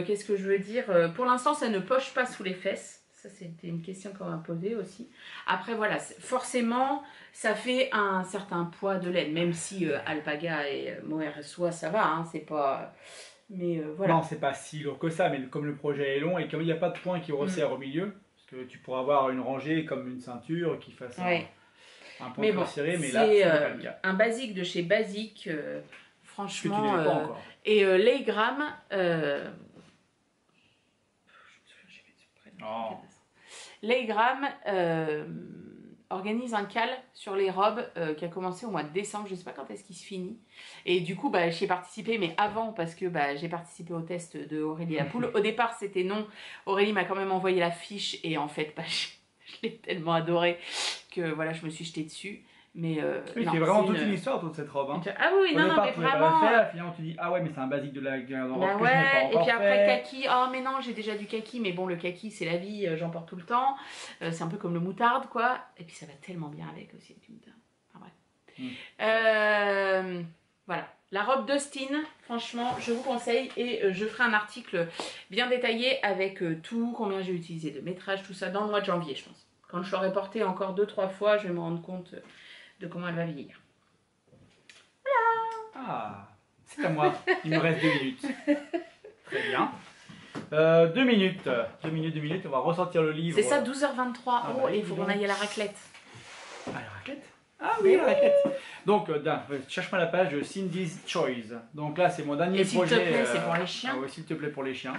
qu'est-ce que je veux dire? Pour l'instant, ça ne poche pas sous les fesses. Ça, c'était une question qu'on m'a posée aussi. Après, voilà, forcément, ça fait un certain poids de laine. Même si Alpaga et Mohair Soie, ça va, hein, c'est pas... Mais voilà. Non, c'est pas si lourd que ça, mais comme le projet est long et comme il n'y a pas de point qui resserre au milieu, parce que tu pourras avoir une rangée comme une ceinture qui fasse un point resserré, mais là, c'est pas le cas. Un basique de chez Basique, franchement... Que tu n'avais pas encore. Et Leigram... Leigram organise un cal sur les robes qui a commencé au mois de décembre, je ne sais pas quand est-ce qu'il se finit. Et du coup, j'y ai participé, mais avant, parce que j'ai participé au test de Aurélie Lapoule. Au départ, c'était non. Aurélie m'a quand même envoyé la fiche et en fait, je l'ai tellement adorée que voilà, je me suis jetée dessus. Mais oui, c'est vraiment toute une histoire, toute cette robe. Hein. Ah oui, Au non, départ, mais tu vas vraiment. pas la faire, finalement tu dis ah ouais, mais c'est un basique de la garde-robe Bah que je n'ai pas ouais, et encore puis après fait. kaki, oh mais non, j'ai déjà du kaki, mais bon, le kaki c'est la vie, j'en porte tout le temps. C'est un peu comme le moutarde, quoi. Et puis ça va tellement bien avec aussi, avec du moutarde. Enfin bref. Voilà. La robe d'Austin, franchement, je vous conseille et je ferai un article bien détaillé avec tout, combien j'ai utilisé de métrage, tout ça, dans le mois de janvier, je pense. Quand je l'aurai portée encore 2-3 fois, je vais me rendre compte de comment elle va vieillir. Voilà. Ah, c'est à moi. Il me reste 2 minutes. Très bien. 2 minutes. 2 minutes. On va ressortir le livre. C'est ça, 12h23. Ah, oh, bah, et il faut qu'on aille à la raclette. Ah, la raclette? Ah oui, la raclette. Donc, cherche-moi la page Cindy's Choice. Donc là, c'est mon dernier projet. S'il te plaît, c'est pour les chiens. Ah oui, s'il te plaît, pour les chiens.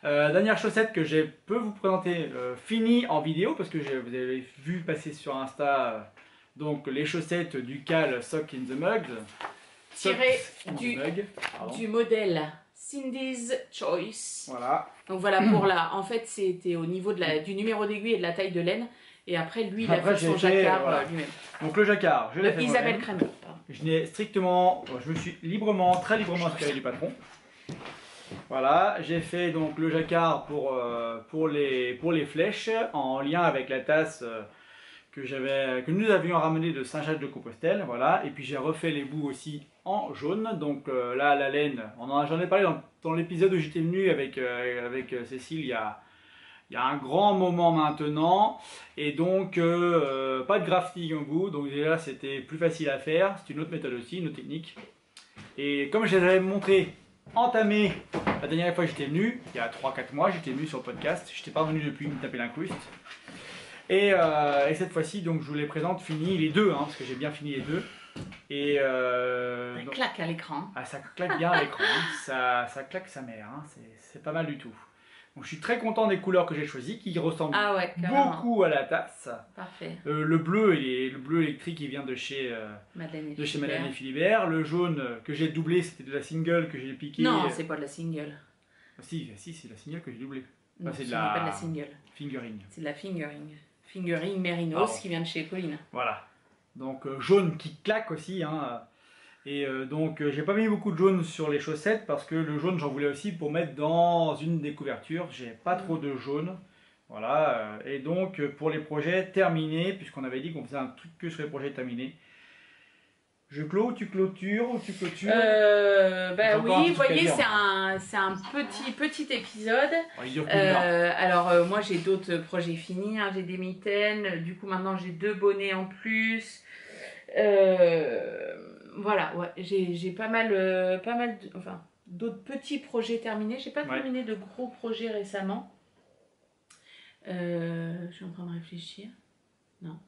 Dernière chaussette que je peux vous présenter, finie en vidéo, parce que vous avez vu passer sur Insta, donc les chaussettes du Cal Sock in the Mug. Tiré du modèle Cindy's Choice. Voilà. Donc voilà, pour la. En fait, c'était au niveau du numéro d'aiguille et de la taille de laine. Et après, lui, il a fait son jacquard voilà. lui-même. Donc le jacquard, je l'ai fait Isabelle moi-même. Kramer. Je n'ai strictement, je me suis très librement inspiré du patron. Voilà, j'ai fait donc le jacquard pour les flèches en lien avec la tasse que nous avions ramenée de Saint-Jacques-de-Compostelle. Voilà, et puis j'ai refait les bouts aussi en jaune. Donc là, la laine, j'en ai parlé dans l'épisode où j'étais venu avec Cécile il y a un grand moment maintenant, et donc pas de grafting au bout, donc déjà c'était plus facile à faire, c'est une autre méthode aussi, une autre technique. Et comme je les avais montré, entamé, la dernière fois que j'étais venu, il y a 3-4 mois, j'étais venu sur le podcast, je n'étais pas venu depuis me taper l'incruste. Et cette fois-ci, donc je vous les présente finis, les deux, hein, parce que j'ai bien fini les deux. Et Ça claque à l'écran. Ah, ça claque bien à l'écran, hein. Ça claque sa mère, hein. C'est pas mal du tout. Donc, je suis très content des couleurs que j'ai choisies, qui ressemblent beaucoup à la tasse. Parfait. Le bleu électrique qui vient de chez Madeleine et Philibert. Le jaune que j'ai doublé, c'était de la single que j'ai piqué. Non, c'est pas de la single. Si, c'est de la single que j'ai doublé. Non, c'est pas de la single. Fingering. C'est de la fingering. Fingering Mérinos qui vient de chez Pauline. Voilà. Donc jaune qui claque aussi, hein. Et donc j'ai pas mis beaucoup de jaune sur les chaussettes parce que le jaune j'en voulais aussi pour mettre dans une des couvertures. J'ai pas trop de jaune. Voilà. Et donc pour les projets terminés, puisqu'on avait dit qu'on faisait un truc que sur les projets terminés. Je clôt, tu clôtures ou tu clôtures Bah oui, vous voyez, c'est un petit épisode. Oh, il dure plus d'une alors moi j'ai d'autres projets finis, hein. J'ai des mitaines, du coup maintenant j'ai 2 bonnets en plus. Voilà, ouais, j'ai pas mal d'autres petits projets terminés. J'ai pas terminé de gros projets récemment. Je suis en train de réfléchir. Non.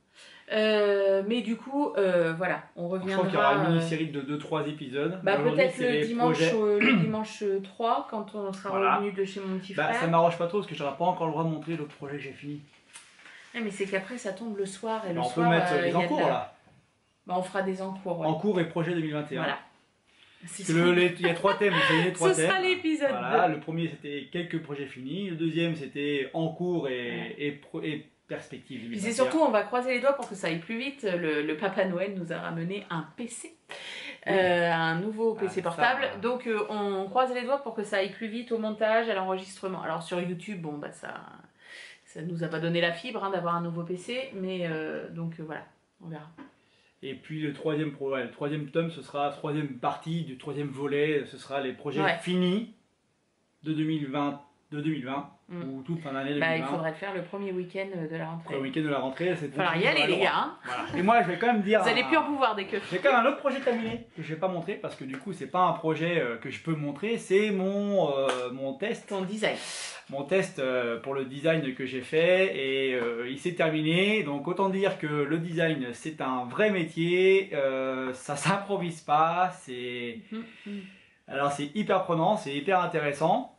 Mais du coup, voilà, on reviendra. Je crois qu'il y aura une mini-série de 2-3 épisodes. Bah, peut-être le dimanche 3, quand on sera revenu de chez mon petit frère. Ça m'arrange pas trop parce que j'aurai pas encore le droit de montrer l'autre projet que j'ai fini. Mais c'est qu'après ça tombe le soir. Et on peut mettre les encours là. Bah, on fera des encours. Ouais. Encours et projet 2021. Voilà. Il y a 3 thèmes, vous savez, 3 thèmes. Ce sera l'épisode 2. Le premier c'était quelques projets finis, le deuxième c'était en cours et perspective 2021. C'est surtout, on va croiser les doigts pour que ça aille plus vite. Le Papa Noël nous a ramené un PC, un nouveau PC portable. Donc on croise les doigts pour que ça aille plus vite au montage, à l'enregistrement. Alors sur YouTube, bon bah ça nous a pas donné la fibre d'avoir un nouveau PC, mais donc voilà, on verra. Et puis le troisième tome, ce sera la troisième partie du troisième volet, ce sera les projets finis de 2020, ou toute fin d'année 2020. Il faudrait le faire le premier week-end de la rentrée. Le week-end de la rentrée, c'est alors y aller les gars. Hein. Voilà. Et moi je vais quand même dire... Vous allez plus en pouvoir dès que... J'ai quand même un autre projet terminé que je vais pas montrer parce que du coup c'est pas un projet que je peux montrer, c'est mon test. Ton design. Mon test pour le design que j'ai fait et il s'est terminé. Donc autant dire que le design c'est un vrai métier, ça s'improvise pas, alors c'est hyper prenant, c'est hyper intéressant.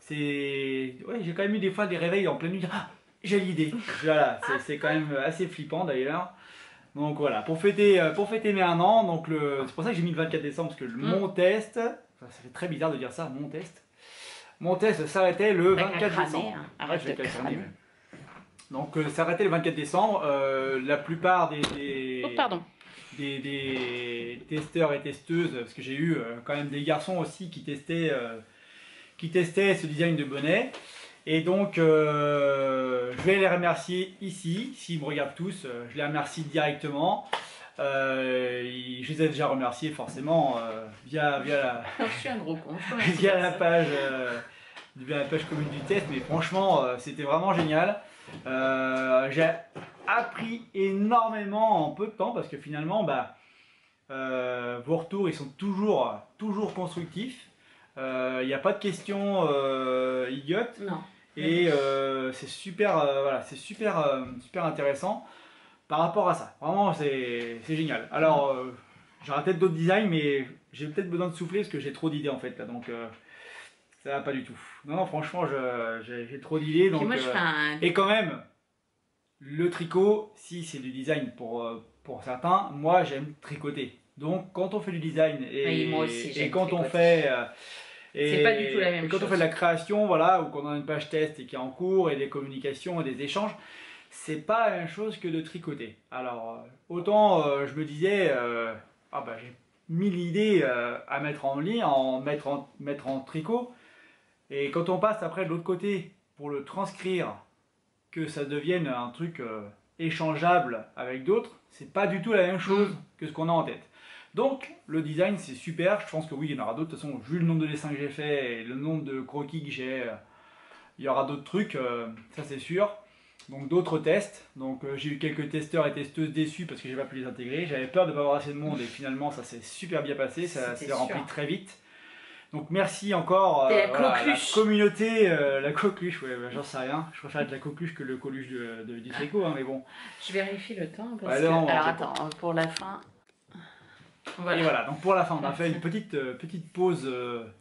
J'ai quand même eu des fois des réveils en pleine nuit, j'ai l'idée. Voilà, c'est quand même assez flippant d'ailleurs. Donc voilà, pour fêter mes 1 an, donc c'est pour ça que j'ai mis le 24 décembre parce que mon test, ça fait très bizarre de dire ça, mon test s'arrêtait le 24 décembre. Arrête de cramer. Donc c'est arrêté le 24 décembre. La plupart des testeurs et testeuses, parce que j'ai eu quand même des garçons aussi qui testaient ce design de bonnet. Et donc je vais les remercier ici, s'ils me regardent tous, je les remercie directement. Je les ai déjà remerciés forcément via la, je suis un gros con. via la page commune du test, mais franchement c'était vraiment génial. J'ai appris énormément en peu de temps parce que finalement vos retours ils sont toujours constructifs. Il n'y a pas de questions idiotes. Non. Et c'est super, voilà, c'est super intéressant par rapport à ça. Vraiment, c'est génial. Alors, j'aurai peut-être d'autres designs, mais j'ai peut-être besoin de souffler parce que j'ai trop d'idées en fait là. Donc, ça va pas du tout. Non, franchement, j'ai trop d'idées. Donc, et quand même, le tricot, si c'est du design pour certains, moi j'aime tricoter. Donc, quand on fait du design et quand on fait c'est pas du tout la même chose. Quand on fait de la création, voilà, ou qu'on a une page test et qui est en cours, et des communications et des échanges, c'est pas la même chose que de tricoter. Alors, autant je me disais, j'ai 1000 idées à mettre en ligne, mettre en tricot, et quand on passe après de l'autre côté pour le transcrire, que ça devienne un truc échangeable avec d'autres, c'est pas du tout la même chose que ce qu'on a en tête. Donc le design c'est super, je pense que oui il y en aura d'autres, de toute façon vu le nombre de dessins que j'ai fait et le nombre de croquis que j'ai, il y aura d'autres trucs, ça c'est sûr. Donc d'autres tests, donc j'ai eu quelques testeurs et testeuses déçus parce que j'ai pas pu les intégrer, j'avais peur de ne pas avoir assez de monde et finalement ça s'est super bien passé, ça s'est rempli très vite. Donc merci encore la communauté, la coqueluche, ouais, j'en sais rien, je préfère être la coqueluche que le coluche du tricot, hein, mais bon. Je vérifie le temps parce que... Alors attends, pour la fin... Voilà. Et voilà, donc pour la fin, on a fait une petite pause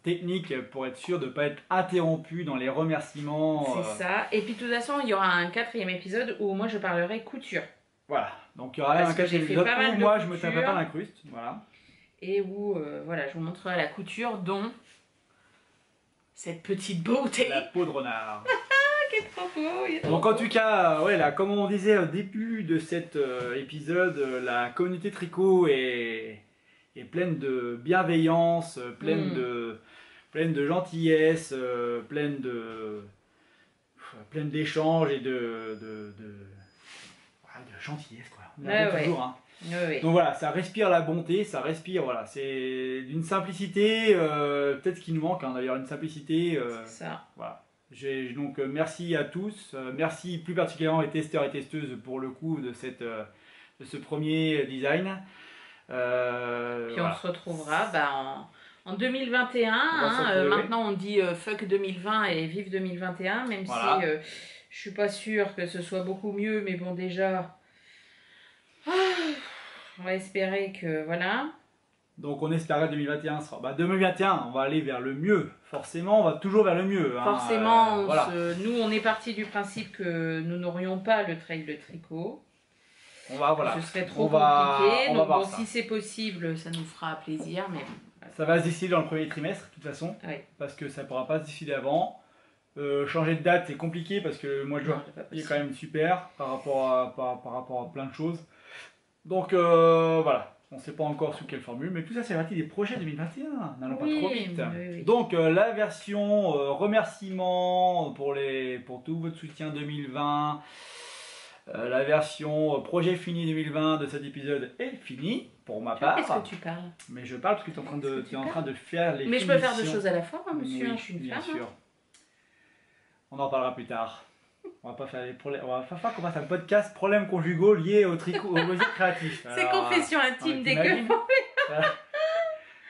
technique pour être sûr de ne pas être interrompu dans les remerciements. C'est ça, et puis de toute façon, il y aura un 4e épisode où moi je parlerai couture. Voilà, donc il y aura un 4e épisode où moi je me taperai pas l'incruste, voilà. Et où, voilà, je vous montrerai la couture, dont cette petite beauté. La peau de renard. Qui est trop beau. Donc en tout cas, ouais, là, comme on disait au début de cet épisode, la communauté tricot est pleine de bienveillance, pleine de gentillesse, pleine d'échanges et de gentillesse quoi. On a toujours, hein. Oui. Donc voilà, ça respire la bonté, ça respire, voilà, c'est d'une simplicité, peut-être ce qui nous manque, hein, d'ailleurs, une simplicité. C'est ça. Voilà. Donc merci à tous, merci plus particulièrement les testeurs et testeuses pour le coup de ce premier design. Puis on se retrouvera en 2021, maintenant on dit fuck 2020 et vive 2021, même si je suis pas sûre que ce soit beaucoup mieux, mais bon déjà, on va espérer que voilà. Donc on espérait 2021 sera. 2021, on va aller vers le mieux. Forcément, on va toujours vers le mieux. Hein. Forcément, nous on est parti du principe que nous n'aurions pas le trail de tricot. Ce serait trop compliqué. Donc bon, si c'est possible, ça nous fera plaisir. Mais ça va se décider dans le premier trimestre, de toute façon. Oui. Parce que ça ne pourra pas se décider avant. Changer de date, c'est compliqué parce que le mois de juin il est quand même super par rapport à plein de choses. Donc voilà. On ne sait pas encore sous quelle formule, mais tout ça c'est partie des projets 2021, n'allons pas trop vite. Oui. Donc la version remerciement pour tout votre soutien 2020, la version projet fini 2020 de cet épisode est finie pour ma part. Qu'est-ce que tu parles? Mais je parle parce que tu es en train de faire les Mais je peux faire deux choses à la fois, hein, monsieur, je suis une femme. Bien sûr. On en parlera plus tard. On va pas faire les problèmes. On va faire qu'on fasse un podcast problèmes conjugaux liés au tricot, au loisir créatif. C'est confession intime dès que.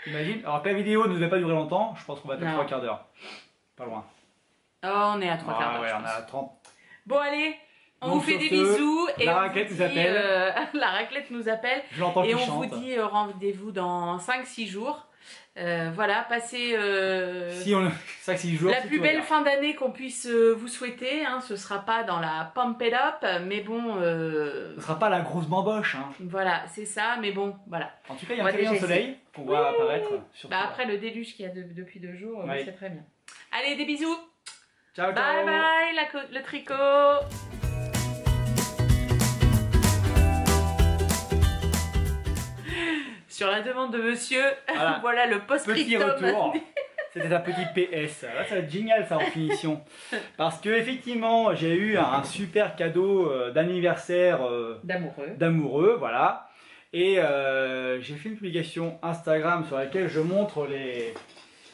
T'imagines? Alors que la vidéo ne devait pas durer longtemps, je pense qu'on va être à 3 quarts d'heure. Pas loin. Oh, on est à 3 quarts d'heure. Ouais, on est à 30. Bon, allez, on vous fait des bisous. Et la raclette nous appelle. La raclette nous appelle. Et on vous dit rendez-vous dans 5-6 jours. Voilà, passez la plus belle fin d'année qu'on puisse vous souhaiter, hein. Ce sera pas dans la pump it up, mais bon... Ce sera pas la grosse bamboche, hein. Voilà, c'est ça, mais bon, voilà. En tout cas, il y a un très bien soleil qu'on voit apparaître. Après le déluge qu'il y a depuis 2 jours, c'est très bien. Allez, des bisous. Ciao, ciao. Bye bye, le tricot. Sur la demande de monsieur, Voilà, voilà le petit post-scriptum. retour. C'était un petit PS. Là, ça va être génial ça en finition. Parce que effectivement, j'ai eu un super cadeau d'anniversaire d'amoureux, voilà. Et j'ai fait une publication Instagram sur laquelle je montre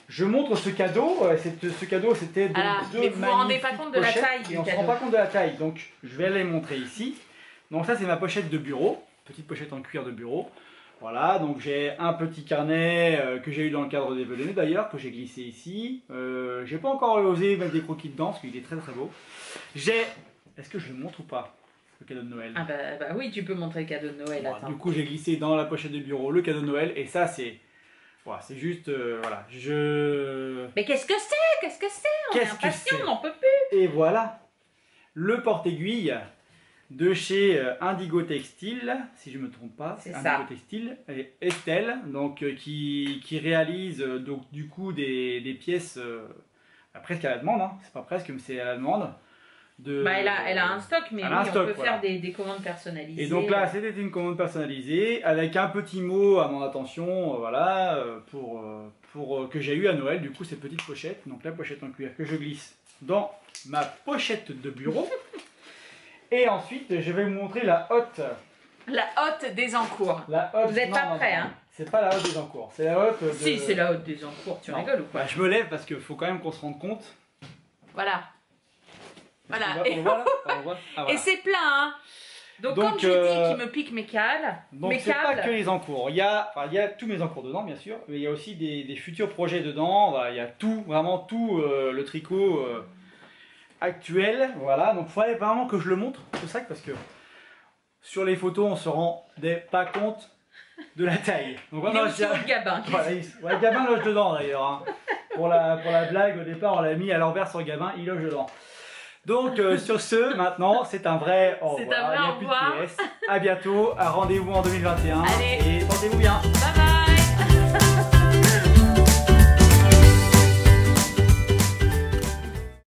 ce cadeau. Ce cadeau, c'était deux mais vous vous rendez pas compte de la taille du et on cadeau. se rend pas compte de la taille. Donc, je vais les montrer ici. Donc ça, c'est ma pochette de bureau. Petite pochette en cuir de bureau. Voilà, donc j'ai un petit carnet que j'ai eu dans le cadre des Vœux d'ailleurs, que j'ai glissé ici. J'ai pas encore osé mettre des croquis dedans, parce qu'il est très très beau. Est-ce que je le montre ou pas, le cadeau de Noël? Ah bah oui, tu peux montrer le cadeau de Noël. Bon, Attends. du coup, j'ai glissé dans la pochette de bureau le cadeau de Noël, et ça c'est... Voilà, c'est juste... voilà, Mais qu'est-ce que c'est? Qu'est-ce que c'est? On est impatient, on n'en peut plus. Et voilà, le porte-aiguille de chez Indigo Textile, si je ne me trompe pas, c'est Indigo ça. Textile, et Estelle, donc, qui réalise donc, du coup des pièces presque à la demande, hein. C'est pas presque, mais c'est à la demande. Elle a un stock, mais oui, on peut faire des commandes personnalisées. Et donc là, c'était une commande personnalisée, avec un petit mot à mon attention, voilà, que j'ai eu à Noël, du coup, cette petite pochette, donc la pochette en cuir que je glisse dans ma pochette de bureau. Et ensuite, je vais vous montrer la hotte. La hotte des encours. La hotte, vous n'êtes pas prêts, hein? C'est pas la hotte des encours, c'est la hotte de... Si, c'est la hotte des encours, tu rigoles ou quoi? Bah, je me lève parce qu'il faut quand même qu'on se rende compte. Voilà. Voilà. On voit là, on voit. Ah, voilà. Et c'est plein, hein? Donc comme j'ai dit qu'il me pique mes câbles, donc c'est pas que les encours, il y a tous mes encours dedans bien sûr, mais il y a aussi des futurs projets dedans, voilà, il y a tout, vraiment tout le tricot actuel, voilà, donc il faudrait vraiment que je le montre, ce sac, parce que sur les photos on se rend pas compte de la taille. Donc, il est aussi au Gabin. Voilà, le Gabin loge dedans d'ailleurs, hein. Pour la blague au départ on l'a mis à l'envers sur le Gabin, il loge dedans. Donc sur ce, maintenant, c'est un vrai au revoir. C'est un vrai au revoir. A bientôt, à rendez-vous en 2021. Allez. Et portez-vous bien. Bye bye.